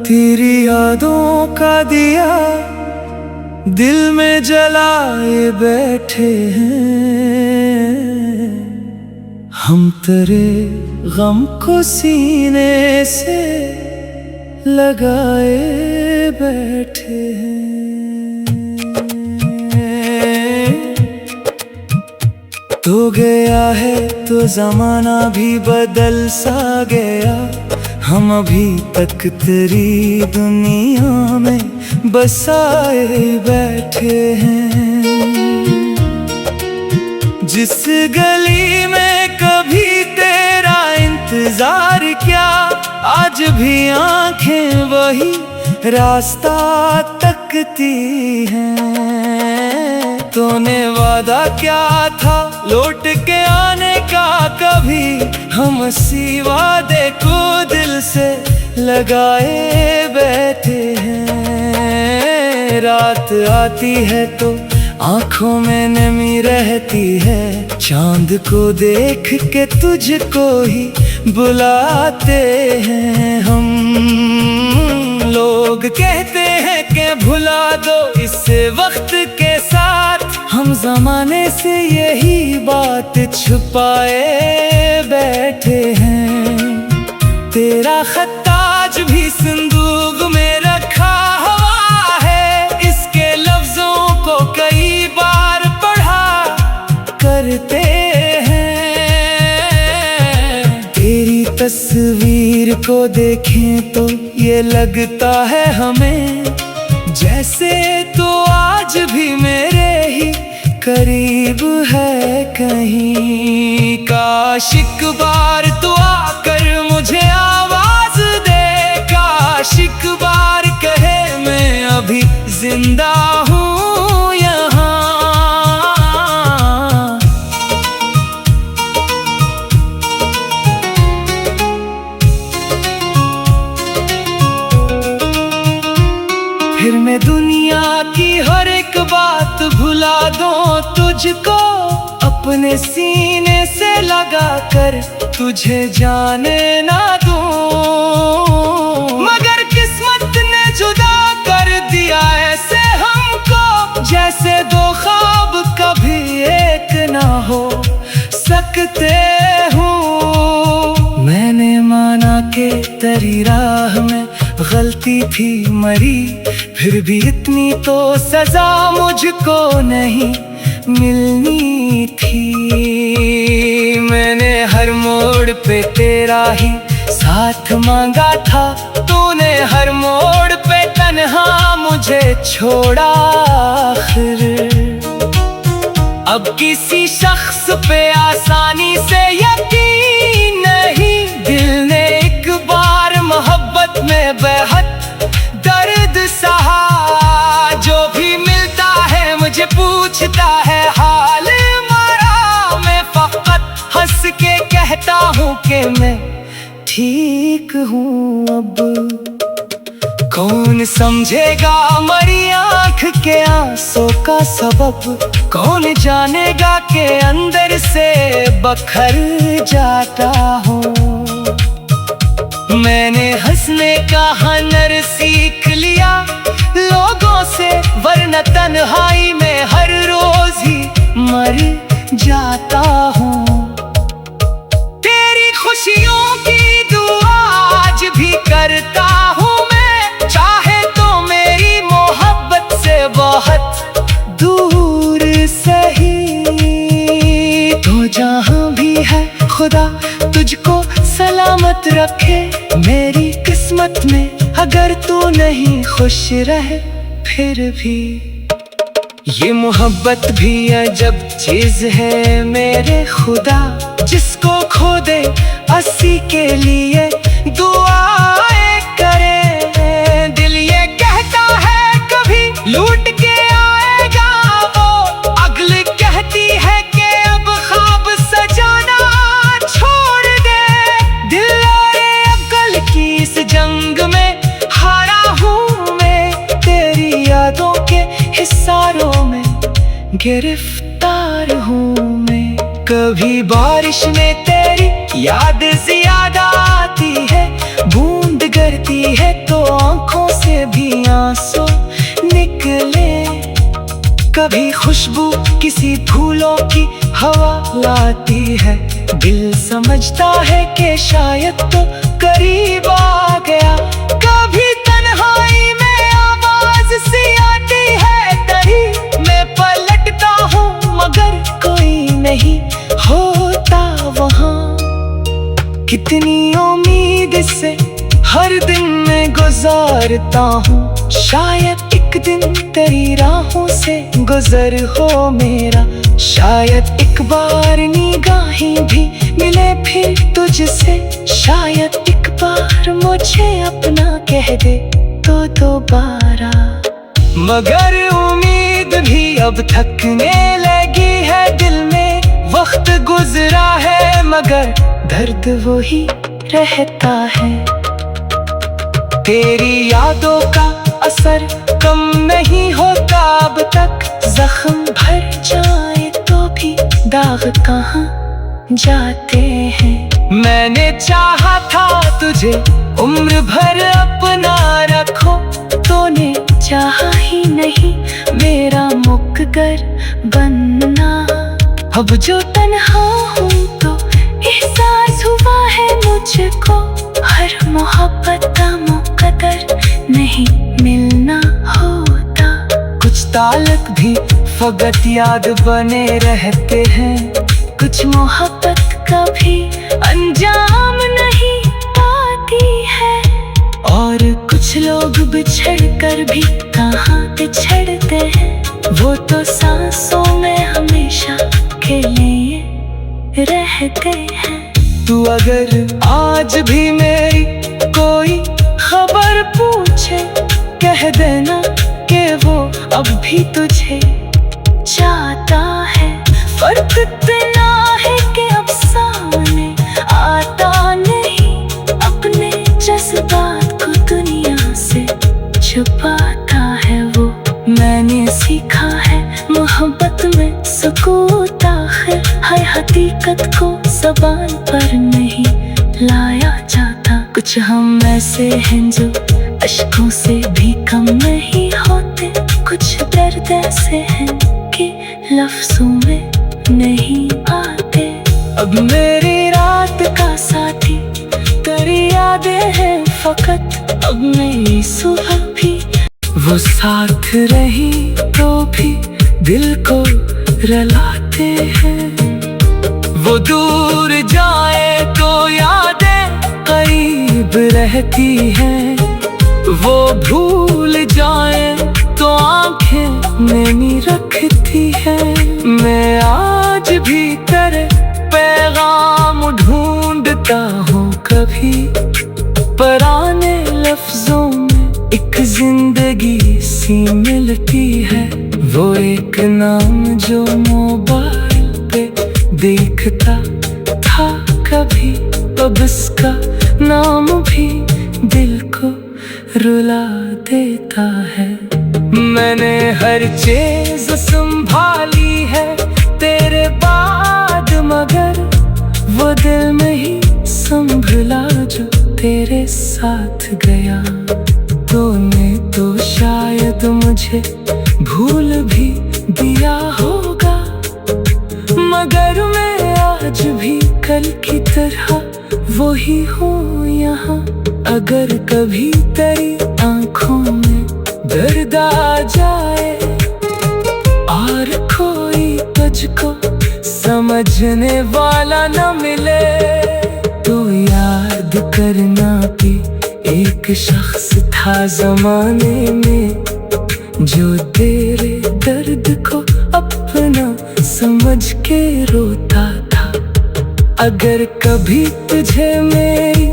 तेरी यादों का दिया दिल में जलाए बैठे हैं, हम तेरे गम को सीने से लगाए बैठे हैं। तो गया है तो जमाना भी बदल सा गया, हम अभी तक तेरी दुनिया में बसाए बैठे हैं। जिस गली में कभी तेरा इंतजार किया, आज भी आंखें वही रास्ता तकती हैं। तूने वादा क्या था लौट के आने का, कभी हम इसी वादे को दिल से लगाए बैठे हैं। रात आती है तो आँखों में नमी रहती है, चांद को देख के तुझको ही बुलाते हैं हम। लोग कहते हैं कि भुला दो इस वक्त के साथ, हम जमाने से यही बात छुपाए बैठे हैं। तेरा खत आज भी संदूक में रखा हुआ है, इसके लफ्जों को कई बार पढ़ा करते हैं। तेरी तस्वीर को देखें तो ये लगता है हमें, जैसे तो आज भी मेरे ही करीब है कहीं। काश एक बार तो आकर मुझे आवाज दे, काश एक बार कहे मैं अभी जिंदा हूँ यहाँ। फिर मैं दुनिया की हर एक बात भुला दूं तुझको, अपने सीने से लगा कर तुझे जाने ना दूं। मगर किस्मत ने जुदा कर दिया ऐसे हमको, जैसे दो ख्वाब कभी एक ना हो सकते हूँ। मैंने माना कि तेरी राह में गलती थी मरी, फिर भी इतनी तो सजा मुझको नहीं मिलनी थी। मैंने हर मोड़ पे तेरा ही साथ मांगा था, तूने हर मोड़ पे तन्हा मुझे छोड़ा आखिर। अब किसी शख्स पे आसानी से यकीन नहीं, दिल ने एक बार मोहब्बत में बेहद दर्द सहा। जो भी मिलता है मुझे पूछता है हाल मेरा, मैं फकत हंस के कहता हूँ कि मैं ठीक हूँ अब। कौन समझेगा मरी आँख के आंसू का सबब, कौन जानेगा कि अंदर से बखर जाता हूँ। मैंने हंसने का हुनर सीख लिया लोगों से, वरना तन्हाई में हर रोज ही मर जाता हूँ। तेरी खुशियों की दुआ आज भी करता हूँ मैं, चाहे तो मेरी मोहब्बत से बहुत दूर सही। तो जहाँ भी है खुदा तुझको सलामत रखे, मेरी किस्मत में अगर तू नहीं खुश रहे फिर भी। ये मोहब्बत भी अजब चीज है मेरे खुदा, जिसको खो दे अस्सी के लिए दुआएं करे। दिल ये कहता है कभी लूट के आएगा वो, अगली कहती है कि अब ख्वाब सजाना छोड़ दे। दिल और अक्ल की इस जंग में हारा हूँ मैं, तेरी यादों के हिस्सारों में गिरफ्तार हूँ मैं। कभी बारिश में तेरी याद ज्यादा आती है, बूंद गिरती है तो कभी खुशबू किसी फूलों की हवा लाती है। दिल समझता है कि शायद तो करीब आ गया। कभी तन्हाई में आवाज सी आती है तरी, मैं पलटता हूँ मगर कोई नहीं होता वहाँ। कितनी उम्मीद से हर दिन मैं गुजारता हूँ, शायद एक दिन तेरी राहों से गुजर हो मेरा। शायद एक बार निगाहें भी मिले फिर तुझसे, शायद एक बार मुझे अपना कह दे तो दोबारा। मगर उम्मीद भी अब थकने लगी है दिल में। वक्त गुजरा है मगर दर्द वही रहता है। तेरी यादों का असर कम नहीं होता अब तक। जख्म भर जाए तो भी दाग कहाँ जाते हैं। मैंने चाहा था तुझे उम्र भर अपना रखो, तूने चाहा ही नहीं मेरा मुक्कर बनना। अब जो तन्हा हूँ तो एहसास हुआ है मुझको, हर मोहब्बत का मुकद्दर नहीं मिलना होता। कुछ ताल्लुक भी फकत याद बने रहते हैं, कुछ मोहब्बत कभी अंजाम नहीं पाती है। और कुछ लोग बिछड़ कर भी कहाँ बिछड़ते हैं, वो तो सांसों में हमेशा के लिए रहते हैं। तू अगर आज भी मेरी कोई खबर पूछे, कह देना कि वो अब भी तुझे चाहता है। फर्क इतना है कि अब सामने आता नहीं, अपने जज्बात को दुनिया से छुपाता है वो। मैंने सीखा है मोहब्बत में सुकून आखिर है, हकीकत को ज़बान पर नहीं लाया जाता। कुछ हम ऐसे हैं जो अश्कों से भी कम नहीं होते, कुछ दर्द ऐसे हैं कि लफ्ज़ों में नहीं आते। अब मेरी रात का साथी तेरी यादें हैं फकत, अब मेरी सुबह भी वो साथ रही तो भी दिल को रुलाते हैं। वो दूर जाए तो यादें करीब रहती हैं, वो भूल जाए तो आंखें नैनी रखती है। मैं आज भी तेरे पैगाम ढूंढता हूँ कभी, पुराने लफ्जों में एक जिंदगी सी मिलती है। वो एक नाम जो मोबाइल पे देखता था कभी, अब इसका नाम भी दिल को रुला देता है। मैंने हर चीज संभाली है तेरे बाद, मगर वो दिल में ही संभला जो तेरे साथ गया। तूने तो शायद मुझे भूल भी दिया होगा, मगर मैं आज भी कल की तरह वही हूँ यहाँ। अगर कभी तेरी आंखों में दर्द आ जाए और कोई तुझको समझने वाला न मिले, तो याद करना कि एक शख्स था जमाने में जो तेरे दर्द को अपना समझ के रोता था। अगर कभी तुझे मेरी